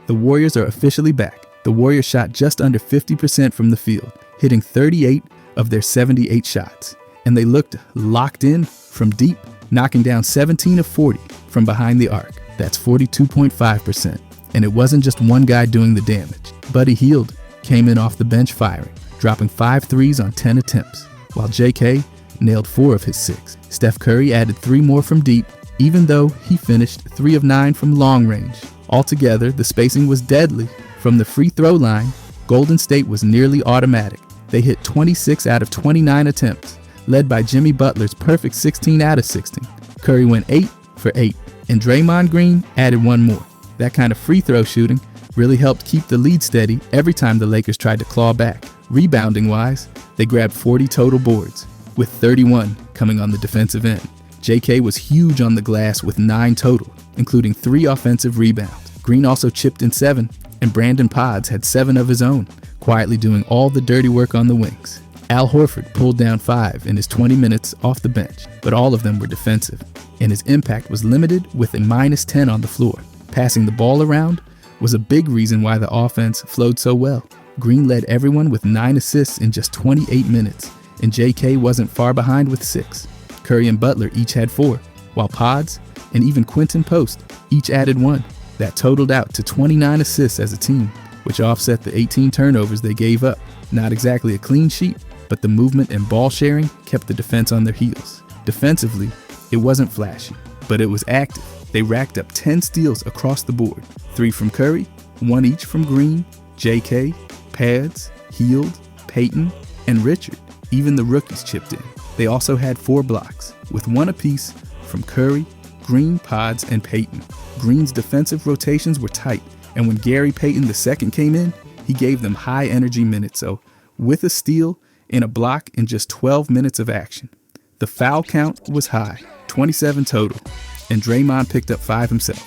The Warriors are officially back. The Warriors shot just under 50% from the field, hitting 38 of their 78 shots. And they looked locked in from deep, knocking down 17 of 40 from behind the arc. That's 42.5%. And it wasn't just one guy doing the damage. Buddy Hield came in off the bench firing, dropping 5 threes on 10 attempts, while JK nailed 4 of his 6. Steph Curry added 3 more from deep, even though he finished 3 of 9 from long range. Altogether, the spacing was deadly. From the free throw line, Golden State was nearly automatic. They hit 26 out of 29 attempts, led by Jimmy Butler's perfect 16 out of 16. Curry went 8 for 8, and Draymond Green added 1 more. That kind of free throw shooting really helped keep the lead steady every time the Lakers tried to claw back. Rebounding-wise, they grabbed 40 total boards, with 31 coming on the defensive end. JK was huge on the glass with 9 total, including 3 offensive rebounds. Green also chipped in 7, and Brandon Podds had 7 of his own, quietly doing all the dirty work on the wings. Al Horford pulled down 5 in his 20 minutes off the bench, but all of them were defensive, and his impact was limited with a -10 on the floor. Passing the ball around was a big reason why the offense flowed so well. Green led everyone with 9 assists in just 28 minutes, and JK wasn't far behind with 6. Curry and Butler each had 4, while Podds and even Quentin Post each added 1. That totaled out to 29 assists as a team, which offset the 18 turnovers they gave up. Not exactly a clean sheet, but the movement and ball sharing kept the defense on their heels. Defensively, it wasn't flashy, but it was active. They racked up 10 steals across the board, 3 from Curry, 1 each from Green, JK, Pads, Hield, Payton, and Richard. Even the rookies chipped in. They also had 4 blocks, with 1 apiece from Curry, Green, Podds, and Payton. Green's defensive rotations were tight, and when Gary Payton II came in, he gave them high-energy minutes, so with a steal and a block in just 12 minutes of action. The foul count was high, 27 total, and Draymond picked up 5 himself,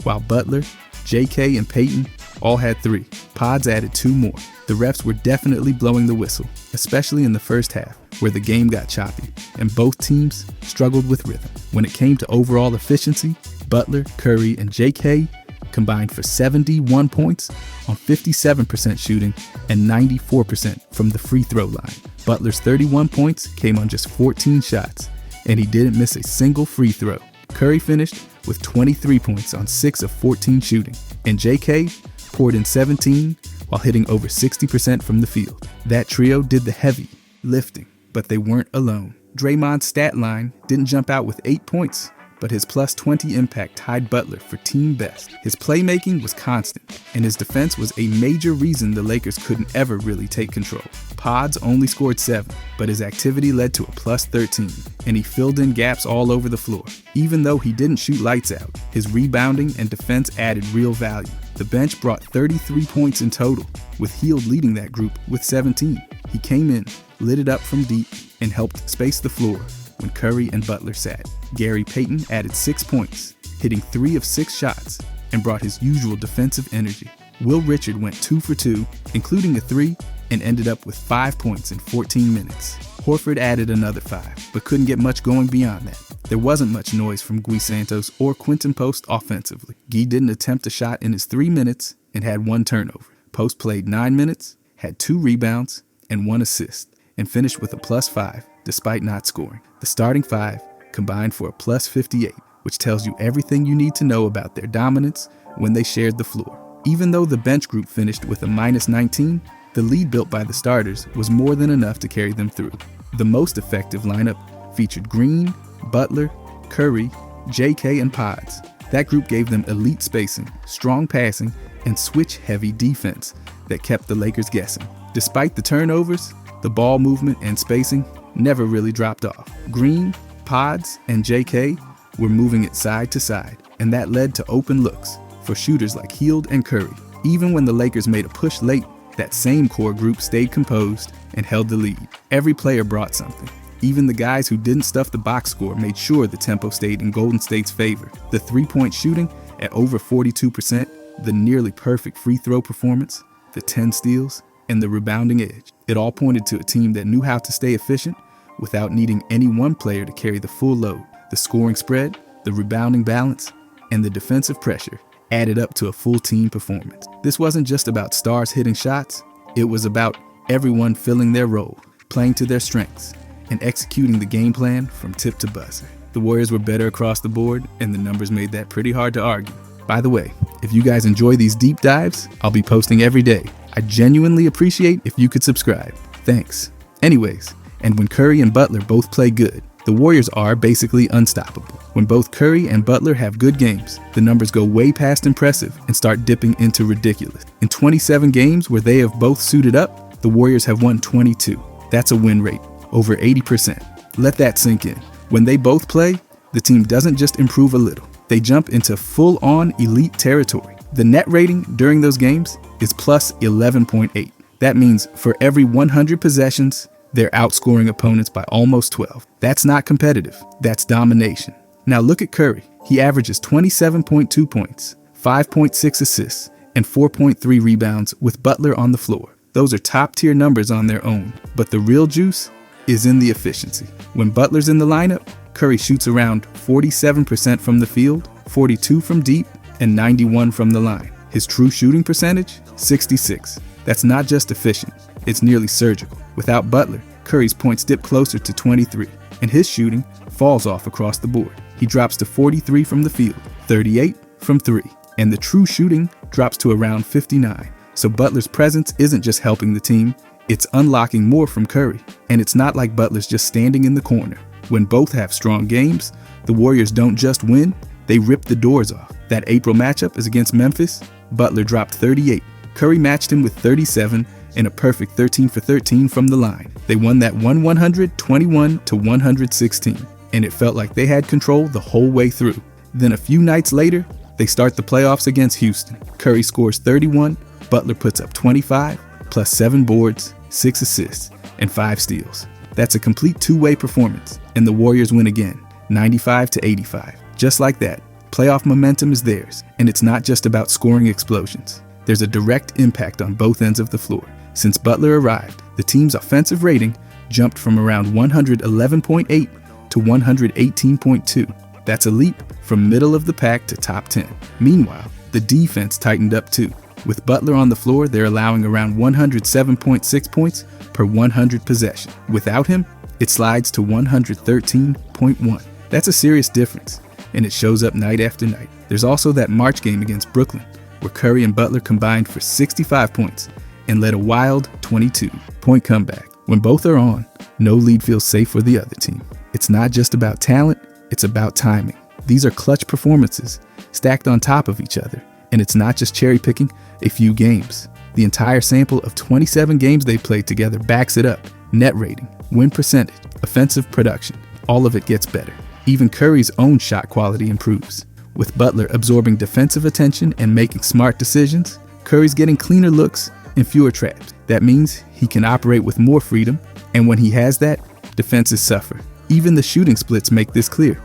while Butler, JK, and Payton all had 3. Podds added 2 more. The refs were definitely blowing the whistle, especially in the first half, where the game got choppy, and both teams struggled with rhythm. When it came to overall efficiency, Butler, Curry, and JK combined for 71 points on 57% shooting and 94% from the free throw line. Butler's 31 points came on just 14 shots, and he didn't miss a single free throw. Curry finished with 23 points on 6 of 14 shooting, and JK poured in 17 while hitting over 60% from the field. That trio did the heavy lifting, but they weren't alone. Draymond's stat line didn't jump out with 8 points, but his plus 20 impact tied Butler for team best. His playmaking was constant, and his defense was a major reason the Lakers couldn't ever really take control. Podds only scored 7, but his activity led to a plus 13, and he filled in gaps all over the floor. Even though he didn't shoot lights out, his rebounding and defense added real value. The bench brought 33 points in total, with Hield leading that group with 17. He came in, lit it up from deep, and helped space the floor when Curry and Butler sat. Gary Payton added 6 points, hitting 3 of 6 shots, and brought his usual defensive energy. Will Richard went 2 for 2, including a 3, and ended up with 5 points in 14 minutes. Horford added another 5, but couldn't get much going beyond that. There wasn't much noise from Gui Santos or Quentin Post offensively. Gui didn't attempt a shot in his 3 minutes and had 1 turnover. Post played 9 minutes, had 2 rebounds, and 1 assist, and finished with a plus 5 despite not scoring. The starting 5 combined for a plus 58, which tells you everything you need to know about their dominance when they shared the floor. Even though the bench group finished with a minus 19, the lead built by the starters was more than enough to carry them through. The most effective lineup featured Green, Butler, Curry, JK, and Podds. That group gave them elite spacing, strong passing, and switch-heavy defense that kept the Lakers guessing. Despite the turnovers, the ball movement and spacing never really dropped off. Green, Podds, and JK were moving it side to side, and that led to open looks for shooters like Hield and Curry. Even when the Lakers made a push late, that same core group stayed composed and held the lead. Every player brought something. Even the guys who didn't stuff the box score made sure the tempo stayed in Golden State's favor. The three-point shooting at over 42%, the nearly perfect free throw performance, the 10 steals, and the rebounding edge. It all pointed to a team that knew how to stay efficient without needing any one player to carry the full load. The scoring spread, the rebounding balance, and the defensive pressure added up to a full team performance. This wasn't just about stars hitting shots, it was about everyone filling their role, playing to their strengths, and executing the game plan from tip to buzzer. The Warriors were better across the board, and the numbers made that pretty hard to argue. By the way, if you guys enjoy these deep dives, I'll be posting every day. I genuinely appreciate if you could subscribe. Thanks. Anyways, and when Curry and Butler both play good, the Warriors are basically unstoppable. When both Curry and Butler have good games, the numbers go way past impressive and start dipping into ridiculous. In 27 games where they have both suited up, the Warriors have won 22. That's a win rate, over 80%. Let that sink in. When they both play, the team doesn't just improve a little. They jump into full-on elite territory. The net rating during those games is plus 11.8. That means for every 100 possessions, they're outscoring opponents by almost 12. That's not competitive, that's domination. Now look at Curry. He averages 27.2 points, 5.6 assists, and 4.3 rebounds with Butler on the floor. Those are top-tier numbers on their own, but the real juice is in the efficiency. When Butler's in the lineup, Curry shoots around 47% from the field, 42% from deep, and 91% from the line. His true shooting percentage, 66%. That's not just efficient, it's nearly surgical. Without Butler, Curry's points dip closer to 23%, and his shooting falls off across the board. He drops to 43% from the field, 38% from 3, and the true shooting drops to around 59%. So Butler's presence isn't just helping the team, it's unlocking more from Curry. And it's not like Butler's just standing in the corner. When both have strong games, the Warriors don't just win, they rip the doors off. That April matchup is against Memphis. Butler dropped 38. Curry matched him with 37 and a perfect 13 for 13 from the line. They won that 121-116, and it felt like they had control the whole way through. Then a few nights later, they start the playoffs against Houston. Curry scores 31, Butler puts up 25, plus 7 boards, 6 assists, and 5 steals. That's a complete two-way performance, and the Warriors win again, 95-85. Just like that, playoff momentum is theirs, and it's not just about scoring explosions. There's a direct impact on both ends of the floor. Since Butler arrived, the team's offensive rating jumped from around 111.8 to 118.2. That's a leap from middle of the pack to top 10. Meanwhile, the defense tightened up too. With Butler on the floor, they're allowing around 107.6 points per 100 possessions. Without him, it slides to 113.1. That's a serious difference, and it shows up night after night. There's also that March game against Brooklyn, where Curry and Butler combined for 65 points and led a wild 22-point comeback. When both are on, no lead feels safe for the other team. It's not just about talent, it's about timing. These are clutch performances stacked on top of each other, and it's not just cherry picking a few games. The entire sample of 27 games they played together backs it up. Net rating, win percentage, offensive production, all of it gets better. Even Curry's own shot quality improves. With Butler absorbing defensive attention and making smart decisions, Curry's getting cleaner looks and fewer traps. That means he can operate with more freedom, and when he has that, defenses suffer. Even the shooting splits make this clear.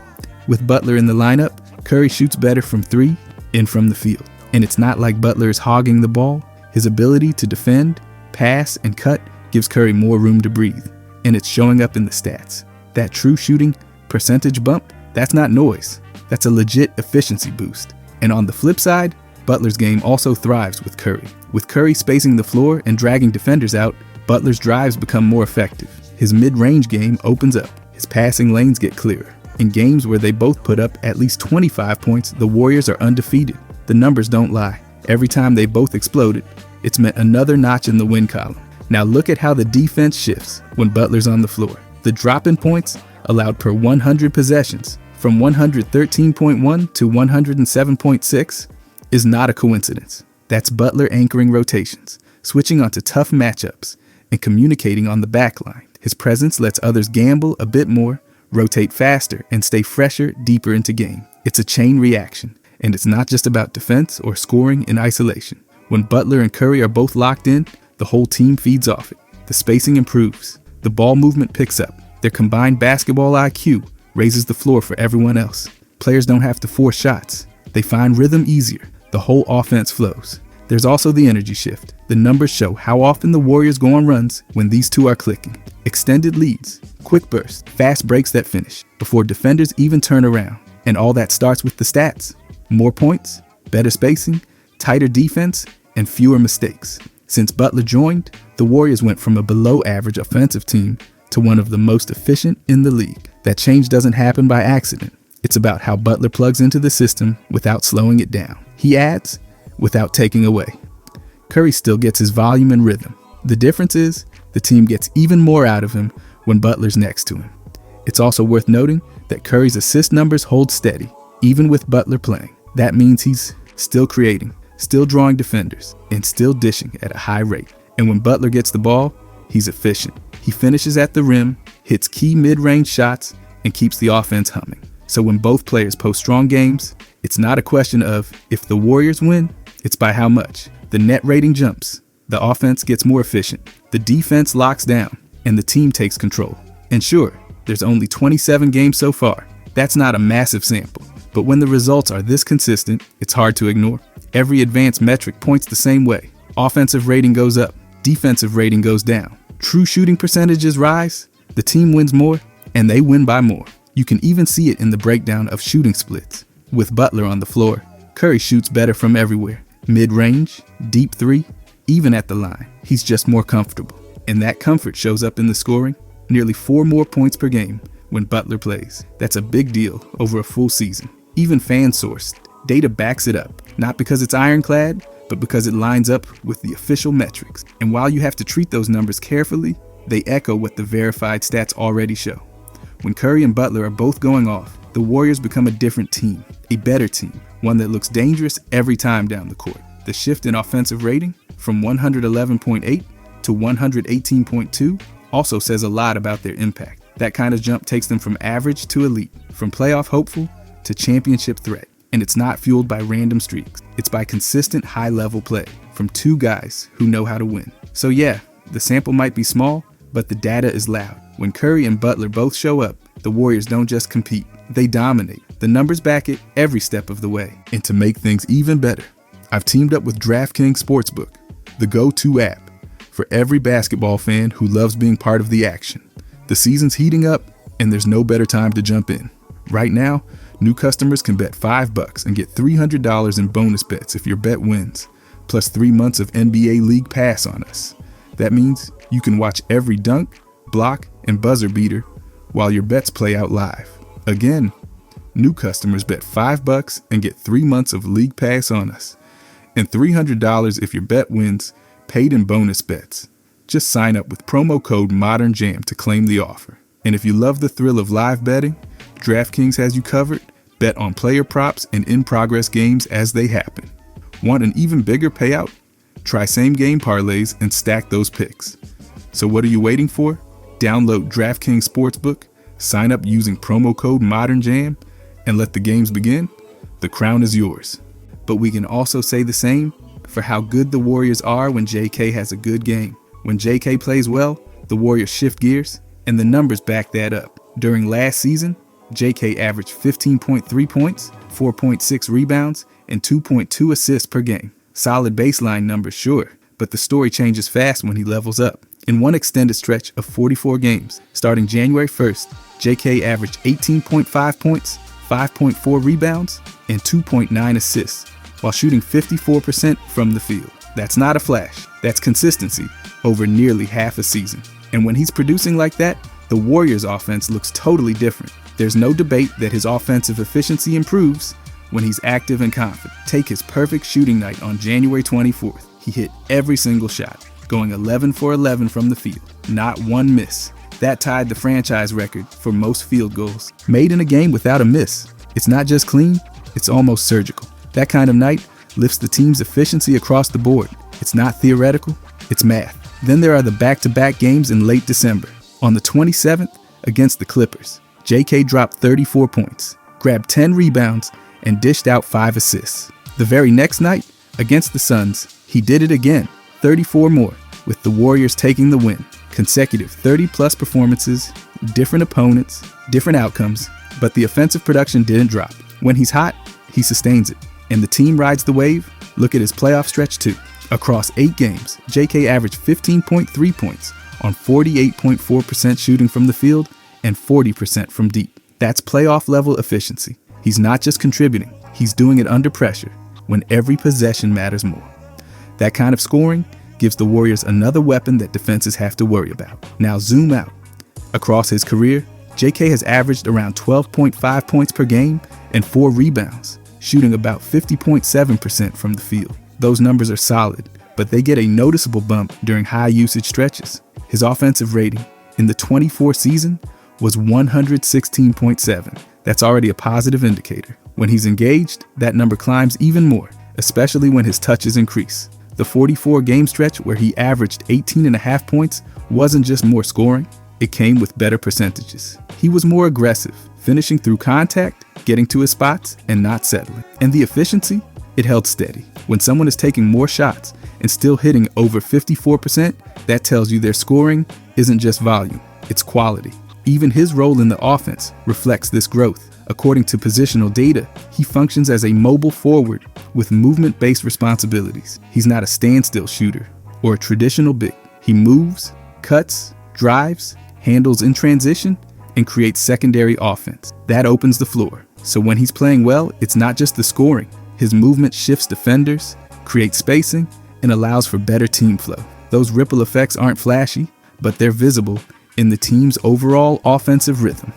With Butler in the lineup, Curry shoots better from 3 and from the field. And it's not like Butler is hogging the ball. His ability to defend, pass, and cut gives Curry more room to breathe. And it's showing up in the stats. That true shooting percentage bump, that's not noise. That's a legit efficiency boost. And on the flip side, Butler's game also thrives with Curry. With Curry spacing the floor and dragging defenders out, Butler's drives become more effective. His mid-range game opens up. His passing lanes get clearer. In games where they both put up at least 25 points, the Warriors are undefeated. The numbers don't lie. Every time they both exploded, it's meant another notch in the win column. Now look at how the defense shifts when Butler's on the floor. The drop in points allowed per 100 possessions from 113.1 to 107.6 is not a coincidence. That's Butler anchoring rotations, switching onto tough matchups, and communicating on the backline. His presence lets others gamble a bit more, rotate faster, and stay fresher deeper into game. It's a chain reaction, and it's not just about defense or scoring in isolation. When Butler and Curry are both locked in, the whole team feeds off it. The spacing improves, the ball movement picks up, their combined basketball IQ raises the floor for everyone else. Players don't have to force shots. They find rhythm easier. The whole offense flows. There's also the energy shift. The numbers show how often the Warriors go on runs when these two are clicking. Extended leads, quick bursts, fast breaks that finish before defenders even turn around. And all that starts with the stats. More points, better spacing, tighter defense, and fewer mistakes. Since Butler joined, the Warriors went from a below-average offensive team to one of the most efficient in the league. That change doesn't happen by accident. It's about how Butler plugs into the system without slowing it down. He adds without taking away. Curry still gets his volume and rhythm. The difference is the team gets even more out of him when Butler's next to him. It's also worth noting that Curry's assist numbers hold steady, even with Butler playing. That means he's still creating, still drawing defenders, and still dishing at a high rate. And when Butler gets the ball, he's efficient. He finishes at the rim, hits key mid-range shots, and keeps the offense humming. So when both players post strong games, it's not a question of if the Warriors win, it's by how much. The net rating jumps, the offense gets more efficient, the defense locks down, and the team takes control. And sure, there's only 27 games so far. That's not a massive sample. But when the results are this consistent, it's hard to ignore. Every advanced metric points the same way. Offensive rating goes up, defensive rating goes down. True shooting percentages rise, the team wins more, and they win by more. You can even see it in the breakdown of shooting splits. With Butler on the floor, Curry shoots better from everywhere. Mid-range, deep three, even at the line. He's just more comfortable. And that comfort shows up in the scoring. Nearly 4 more points per game when Butler plays. That's a big deal over a full season. Even fan-sourced data backs it up. Not because it's ironclad, but because it lines up with the official metrics. And while you have to treat those numbers carefully, they echo what the verified stats already show. When Curry and Butler are both going off, the Warriors become a different team, a better team, one that looks dangerous every time down the court. The shift in offensive rating from 111.8 to 118.2 also says a lot about their impact. That kind of jump takes them from average to elite, from playoff hopeful to championship threat. And it's not fueled by random streaks. It's by consistent high-level play from two guys who know how to win. So yeah, the sample might be small, but the data is loud. When Curry and Butler both show up, the Warriors don't just compete, they dominate. The numbers back it every step of the way. And to make things even better, I've teamed up with DraftKings Sportsbook, the go-to app for every basketball fan who loves being part of the action. The season's heating up, and there's no better time to jump in. Right now, new customers can bet $5 and get $300 in bonus bets if your bet wins, plus 3 months of NBA League Pass on us. That means you can watch every dunk, block, and buzzer beater while your bets play out live. Again, new customers bet $5 and get 3 months of League Pass on us, and $300 if your bet wins, paid in bonus bets. Just sign up with promo code ModernJam to claim the offer. And if you love the thrill of live betting, DraftKings has you covered. Bet on player props and in-progress games as they happen. Want an even bigger payout? Try same-game parlays and stack those picks. So what are you waiting for? Download DraftKings Sportsbook, sign up using promo code ModernJam, and let the games begin. The crown is yours. But we can also say the same for how good the Warriors are when JK has a good game. When JK plays well, the Warriors shift gears, and the numbers back that up. During last season, JK averaged 15.3 points, 4.6 rebounds, and 2.2 assists per game. Solid baseline numbers, sure, but the story changes fast when he levels up. In one extended stretch of 44 games, starting January 1st, JK averaged 18.5 points, 5.4 rebounds, and 2.9 assists, while shooting 54% from the field. That's not a flash, that's consistency over nearly half a season. And when he's producing like that, the Warriors' offense looks totally different. There's no debate that his offensive efficiency improves when he's active and confident. Take his perfect shooting night on January 24th. He hit every single shot, going 11 for 11 from the field. Not one miss. That tied the franchise record for most field goals made in a game without a miss. It's not just clean, it's almost surgical. That kind of night lifts the team's efficiency across the board. It's not theoretical, it's math. Then there are the back-to-back games in late December. On the 27th, against the Clippers, JK dropped 34 points, grabbed 10 rebounds, and dished out 5 assists. The very next night, against the Suns, he did it again, 34 more, with the Warriors taking the win. Consecutive 30-plus performances, different opponents, different outcomes, but the offensive production didn't drop. When he's hot, he sustains it, and the team rides the wave. Look at his playoff stretch too. Across 8 games, JK averaged 15.3 points on 48.4% shooting from the field and 40% from deep. That's playoff level efficiency. He's not just contributing, he's doing it under pressure. when every possession matters more. That kind of scoring gives the Warriors another weapon that defenses have to worry about. Now zoom out. Across his career, JK has averaged around 12.5 points per game and 4 rebounds, shooting about 50.7% from the field. Those numbers are solid, but they get a noticeable bump during high usage stretches. His offensive rating in the 24 season was 116.7. That's already a positive indicator. When he's engaged, that number climbs even more, especially when his touches increase. The 44-game stretch where he averaged 18.5 points wasn't just more scoring, it came with better percentages. He was more aggressive, finishing through contact, getting to his spots, and not settling. And the efficiency? It held steady. When someone is taking more shots and still hitting over 54%, that tells you their scoring isn't just volume, it's quality. Even his role in the offense reflects this growth. According to positional data, he functions as a mobile forward with movement-based responsibilities. He's not a standstill shooter or a traditional big. He moves, cuts, drives, handles in transition, and creates secondary offense. That opens the floor. So when he's playing well, it's not just the scoring. His movement shifts defenders, creates spacing, and allows for better team flow. Those ripple effects aren't flashy, but they're visible in the team's overall offensive rhythm.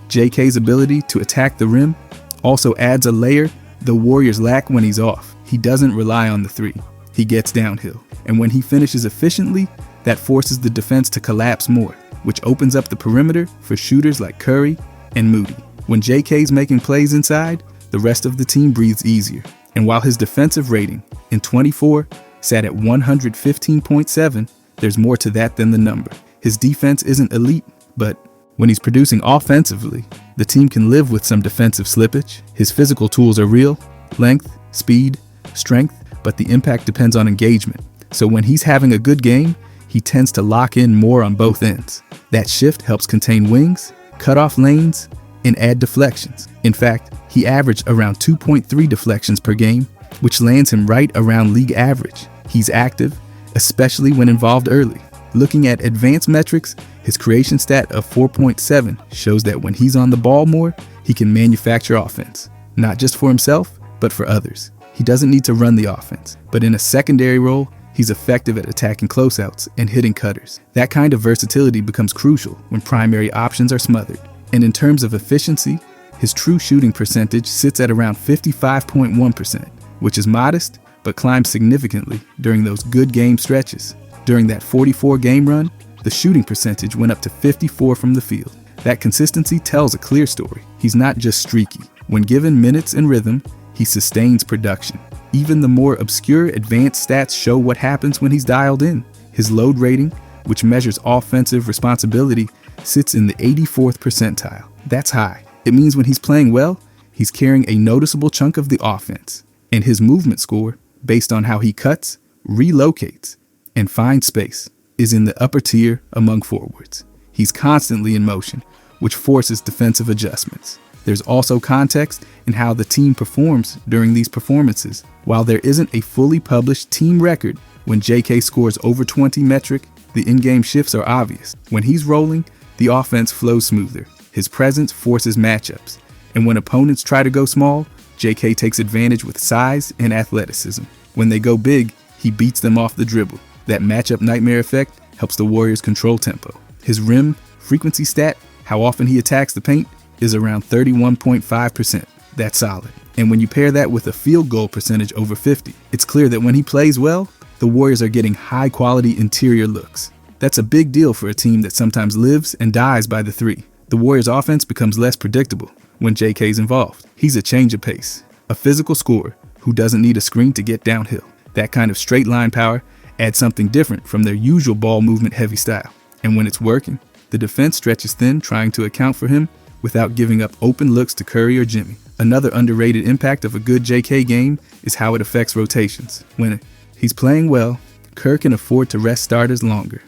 JK's ability to attack the rim also adds a layer the Warriors lack when he's off. He doesn't rely on the three. He gets downhill. And when he finishes efficiently, that forces the defense to collapse more, which opens up the perimeter for shooters like Curry and Moody. When JK's making plays inside, the rest of the team breathes easier. And while his defensive rating in 24 sat at 115.7, there's more to that than the number. His defense isn't elite, but when he's producing offensively, the team can live with some defensive slippage. His physical tools are real: length, speed, strength, but the impact depends on engagement. So when he's having a good game, he tends to lock in more on both ends. That shift helps contain wings, cut off lanes, and add deflections. In fact, he averaged around 2.3 deflections per game, which lands him right around league average. He's active, especially when involved early. Looking at advanced metrics, his creation stat of 4.7 shows that when he's on the ball more, he can manufacture offense, not just for himself, but for others. He doesn't need to run the offense, but in a secondary role, he's effective at attacking closeouts and hitting cutters. That kind of versatility becomes crucial when primary options are smothered. And in terms of efficiency, his true shooting percentage sits at around 55.1%, which is modest, but climbs significantly during those good game stretches. During that 44-game run, the shooting percentage went up to 54 from the field. That consistency tells a clear story. He's not just streaky. When given minutes and rhythm, he sustains production. Even the more obscure advanced stats show what happens when he's dialed in. His load rating, which measures offensive responsibility, sits in the 84th percentile. That's high. It means when he's playing well, he's carrying a noticeable chunk of the offense. And his movement score, based on how he cuts, relocates, and finds space, is in the upper tier among forwards. He's constantly in motion, which forces defensive adjustments. There's also context in how the team performs during these performances. While there isn't a fully published team record, when JK scores over 20 metric, the in-game shifts are obvious. When he's rolling, the offense flows smoother. His presence forces matchups. And when opponents try to go small, JK takes advantage with size and athleticism. When they go big, he beats them off the dribble. That matchup nightmare effect helps the Warriors control tempo. His rim frequency stat, how often he attacks the paint, is around 31.5%. That's solid. And when you pair that with a field goal percentage over 50, it's clear that when he plays well, the Warriors are getting high-quality interior looks. That's a big deal for a team that sometimes lives and dies by the three. The Warriors' offense becomes less predictable when JK's involved. He's a change of pace, a physical scorer who doesn't need a screen to get downhill. That kind of straight line power adds something different from their usual ball movement heavy style. And when it's working, the defense stretches thin trying to account for him without giving up open looks to Curry or Jimmy. Another underrated impact of a good JK game is how it affects rotations. When he's playing well, Kerr can afford to rest starters longer.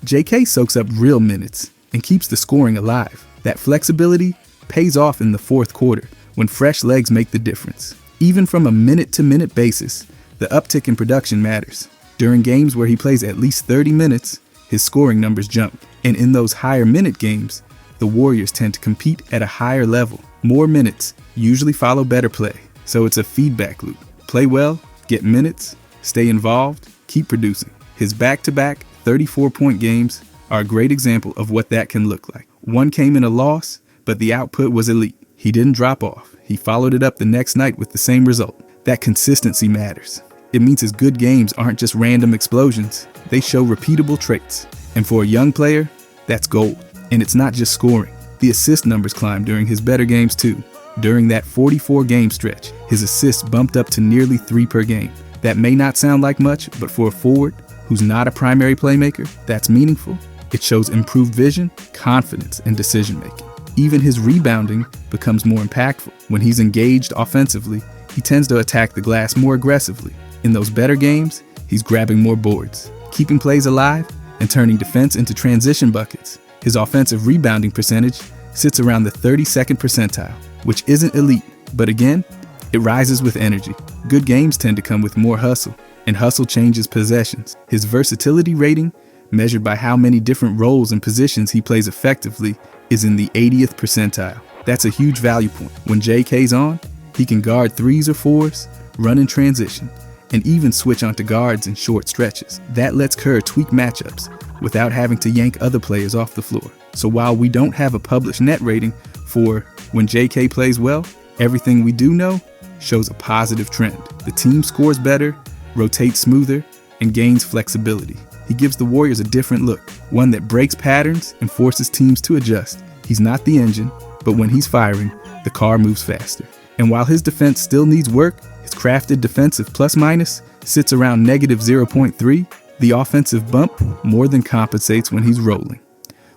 JK soaks up real minutes and keeps the scoring alive. That flexibility pays off in the fourth quarter when fresh legs make the difference. Even from a minute-to-minute basis, the uptick in production matters. During games where he plays at least 30 minutes, his scoring numbers jump. And in those higher minute games, the Warriors tend to compete at a higher level. More minutes usually follow better play, so it's a feedback loop. Play well, get minutes, stay involved, keep producing. His back-to-back 34-point games are a great example of what that can look like. One came in a loss, but the output was elite. He didn't drop off. He followed it up the next night with the same result. That consistency matters. It means his good games aren't just random explosions. They show repeatable traits. And for a young player, that's gold. And it's not just scoring. The assist numbers climbed during his better games too. During that 44-game stretch, his assists bumped up to nearly 3 per game. That may not sound like much, but for a forward who's not a primary playmaker, that's meaningful. It shows improved vision, confidence, and decision-making. Even his rebounding becomes more impactful. When he's engaged offensively, he tends to attack the glass more aggressively. In those better games, he's grabbing more boards, keeping plays alive, and turning defense into transition buckets. His offensive rebounding percentage sits around the 32nd percentile, which isn't elite, but again, it rises with energy. Good games tend to come with more hustle, and hustle changes possessions. His versatility rating, measured by how many different roles and positions he plays effectively, is in the 80th percentile. That's a huge value point. When JK's on, he can guard 3s or 4s, run in transition, and even switch onto guards in short stretches. That lets Kerr tweak matchups without having to yank other players off the floor. So while we don't have a published net rating for when JK plays well, everything we do know shows a positive trend. The team scores better, rotates smoother, and gains flexibility. He gives the Warriors a different look, one that breaks patterns and forces teams to adjust. He's not the engine, but when he's firing, the car moves faster. And while his defense still needs work, his crafted defensive plus-minus sits around -0.3, the offensive bump more than compensates when he's rolling.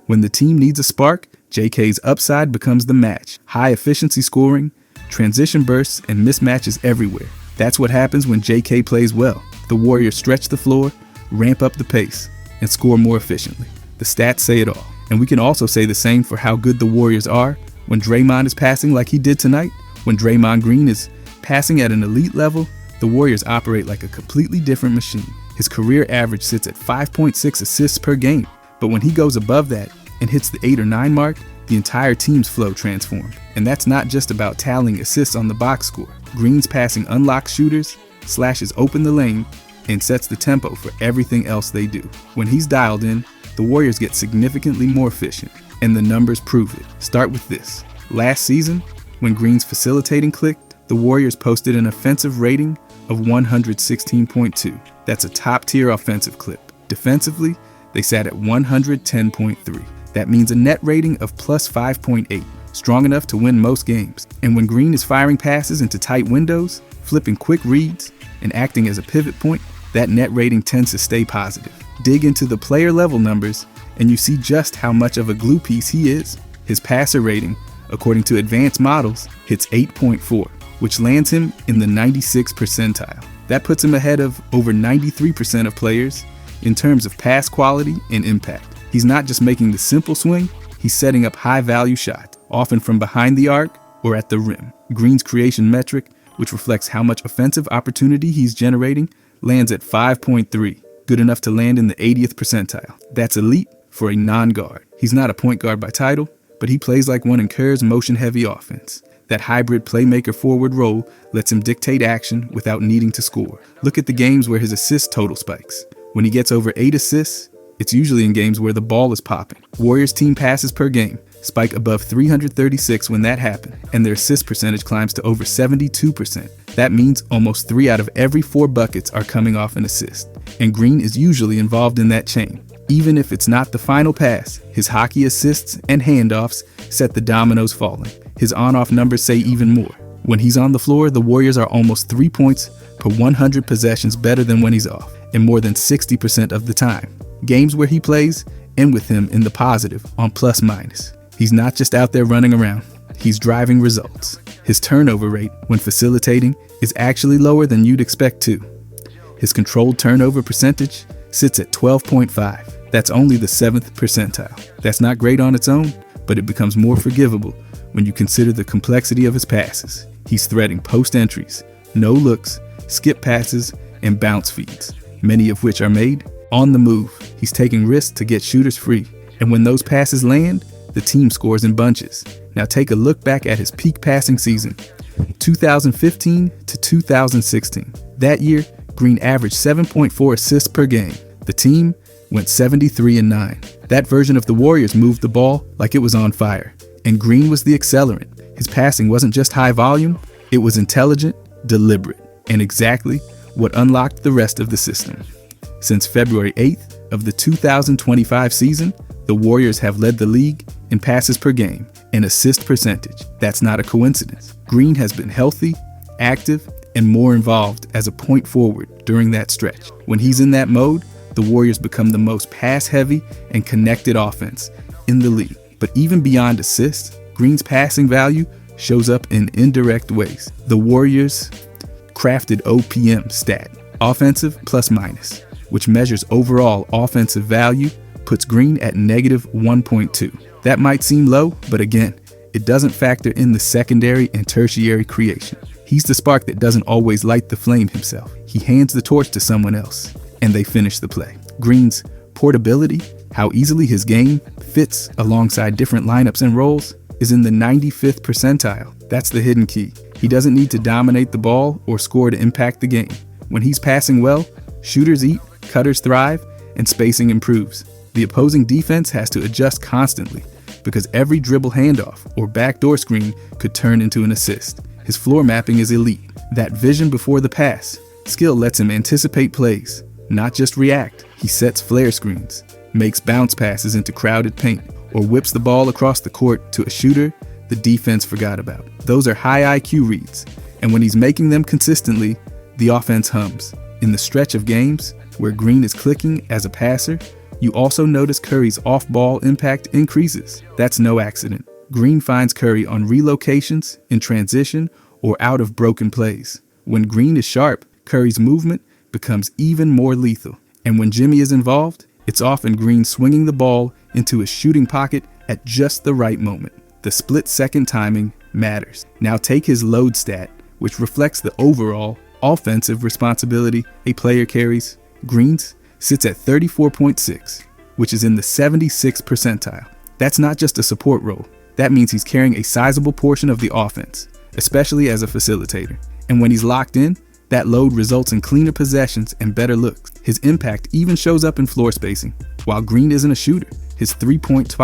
When the team needs a spark, JK's upside becomes the match. High-efficiency scoring, transition bursts, and mismatches everywhere. That's what happens when JK plays well. The Warriors stretch the floor, ramp up the pace, and score more efficiently. The stats say it all. And we can also say the same for how good the Warriors are when Draymond is passing like he did tonight. When Draymond Green is passing at an elite level, the Warriors operate like a completely different machine. His career average sits at 5.6 assists per game. But when he goes above that and hits the 8 or 9 mark, the entire team's flow transformed. And that's not just about tallying assists on the box score. Green's passing unlocks shooters, slashes open the lane, and sets the tempo for everything else they do. When he's dialed in, the Warriors get significantly more efficient, and the numbers prove it. Start with this. Last season, when Green's facilitating clicked, the Warriors posted an offensive rating of 116.2. That's a top-tier offensive clip. Defensively, they sat at 110.3. That means a net rating of plus 5.8, strong enough to win most games. And when Green is firing passes into tight windows, flipping quick reads, and acting as a pivot point, that net rating tends to stay positive. Dig into the player level numbers, and you see just how much of a glue piece he is. His passer rating, according to advanced models, hits 8.4, which lands him in the 96th percentile. That puts him ahead of over 93% of players in terms of pass quality and impact. He's not just making the simple swing, he's setting up high-value shots, often from behind the arc or at the rim. Green's creation metric, which reflects how much offensive opportunity he's generating, lands at 5.3, good enough to land in the 80th percentile. That's elite for a non-guard. He's not a point guard by title, but he plays like one in Kerr's motion-heavy offense. That hybrid playmaker forward role lets him dictate action without needing to score. Look at the games where his assist total spikes. When he gets over 8 assists, it's usually in games where the ball is popping. Warriors team passes per game spike above 336 when that happened, and their assist percentage climbs to over 72%. That means almost 3 out of every 4 buckets are coming off an assist, and Green is usually involved in that chain. Even if it's not the final pass, his hockey assists and handoffs set the dominoes falling. His on-off numbers say even more. When he's on the floor, the Warriors are almost 3 points per 100 possessions better than when he's off, and more than 60% of the time. Games where he plays end with him in the positive on plus-minus. He's not just out there running around, he's driving results. His turnover rate when facilitating is actually lower than you'd expect too. His controlled turnover percentage sits at 12.5. That's only the 7th percentile. That's not great on its own, but it becomes more forgivable when you consider the complexity of his passes. He's threading post entries, no looks, skip passes, and bounce feeds, many of which are made on the move. He's taking risks to get shooters free, and when those passes land, the team scores in bunches. Now take a look back at his peak passing season. 2015 to 2016. That year, Green averaged 7.4 assists per game. The team went 73-9. That version of the Warriors moved the ball like it was on fire, and Green was the accelerant. His passing wasn't just high volume, it was intelligent, deliberate, and exactly what unlocked the rest of the system. Since February 8th of the 2025 season, the Warriors have led the league in passes per game and assist percentage. That's not a coincidence. Green has been healthy, active, and more involved as a point forward during that stretch. When he's in that mode, the Warriors become the most pass-heavy and connected offense in the league. But even beyond assists, Green's passing value shows up in indirect ways. The Warriors crafted OPM stat, offensive plus minus, which measures overall offensive value, puts Green at -1.2. That might seem low, but again, it doesn't factor in the secondary and tertiary creation. He's the spark that doesn't always light the flame himself. He hands the torch to someone else, and they finish the play. Green's portability, how easily his game fits alongside different lineups and roles, is in the 95th percentile. That's the hidden key. He doesn't need to dominate the ball or score to impact the game. When he's passing well, shooters eat, cutters thrive, and spacing improves. The opposing defense has to adjust constantly because every dribble handoff or backdoor screen could turn into an assist. His floor mapping is elite. That vision before the pass skill lets him anticipate plays, not just react. He sets flare screens, makes bounce passes into crowded paint, or whips the ball across the court to a shooter the defense forgot about. Those are high IQ reads, and when he's making them consistently, the offense hums. In the stretch of games where Green is clicking as a passer, you also notice Curry's off-ball impact increases. That's no accident. Green finds Curry on relocations, in transition, or out of broken plays. When Green is sharp, Curry's movement becomes even more lethal. And when Jimmy is involved, it's often Green swinging the ball into his shooting pocket at just the right moment. The split-second timing matters. Now take his load stat, which reflects the overall offensive responsibility a player carries. Green's sits at 34.6, which is in the 76th percentile. That's not just a support role. That means he's carrying a sizable portion of the offense, especially as a facilitator. And when he's locked in, that load results in cleaner possessions and better looks. His impact even shows up in floor spacing. While Green isn't a shooter, his three-point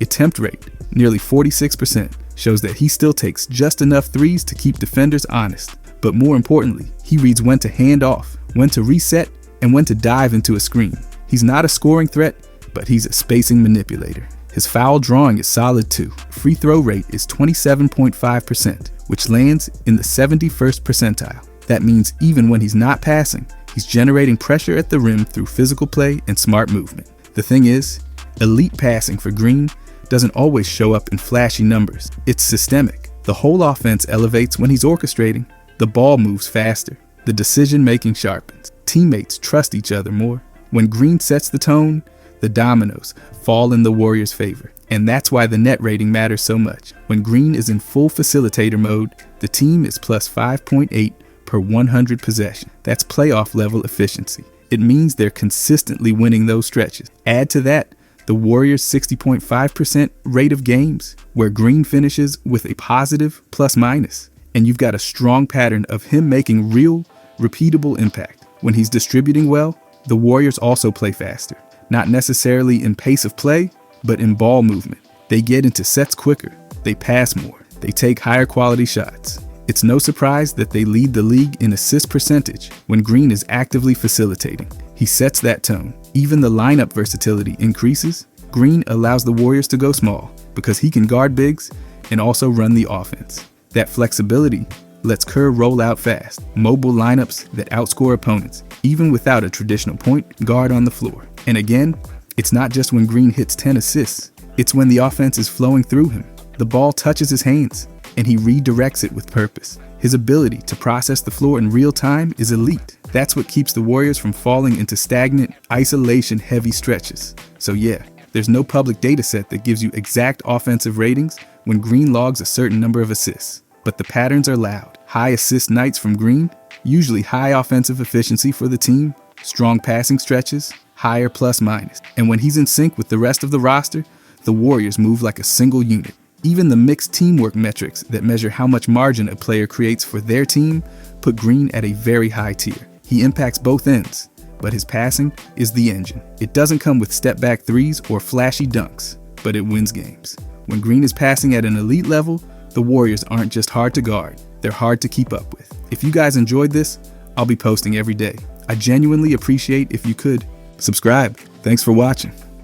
attempt rate, nearly 46%, shows that he still takes just enough threes to keep defenders honest. But more importantly, he reads when to hand off, when to reset, and when to dive into a screen. He's not a scoring threat, but he's a spacing manipulator. His foul drawing is solid too. Free throw rate is 27.5%, which lands in the 71st percentile. That means even when he's not passing, he's generating pressure at the rim through physical play and smart movement. The thing is, elite passing for Green doesn't always show up in flashy numbers. It's systemic. The whole offense elevates when he's orchestrating. The ball moves faster. The decision-making sharpens. Teammates trust each other more. When Green sets the tone, the dominoes fall in the Warriors' favor. And that's why the net rating matters so much. When Green is in full facilitator mode, the team is plus 5.8 per 100 possessions. That's playoff level efficiency. It means they're consistently winning those stretches. Add to that the Warriors' 60.5% rate of games, where Green finishes with a positive plus minus. And you've got a strong pattern of him making real, repeatable impact. When he's distributing well, the Warriors also play faster. Not necessarily in pace of play, but in ball movement. They get into sets quicker, they pass more, they take higher quality shots. It's no surprise that they lead the league in assist percentage when Green is actively facilitating. He sets that tone. Even the lineup versatility increases. Green allows the Warriors to go small because he can guard bigs and also run the offense. That flexibility lets Kerr roll out fast, mobile lineups that outscore opponents, even without a traditional point guard on the floor. And again, it's not just when Green hits 10 assists, it's when the offense is flowing through him. The ball touches his hands, and he redirects it with purpose. His ability to process the floor in real time is elite. That's what keeps the Warriors from falling into stagnant, isolation-heavy stretches. So yeah, there's no public data set that gives you exact offensive ratings when Green logs a certain number of assists. But the patterns are loud. High assist nights from Green, usually high offensive efficiency for the team, strong passing stretches, higher plus minus. And when he's in sync with the rest of the roster, the Warriors move like a single unit. Even the mixed teamwork metrics that measure how much margin a player creates for their team put Green at a very high tier. He impacts both ends, but his passing is the engine. It doesn't come with step-back threes or flashy dunks, but it wins games. When Green is passing at an elite level, the Warriors aren't just hard to guard, they're hard to keep up with. If you guys enjoyed this, I'll be posting every day. I genuinely appreciate if you could subscribe. Thanks for watching.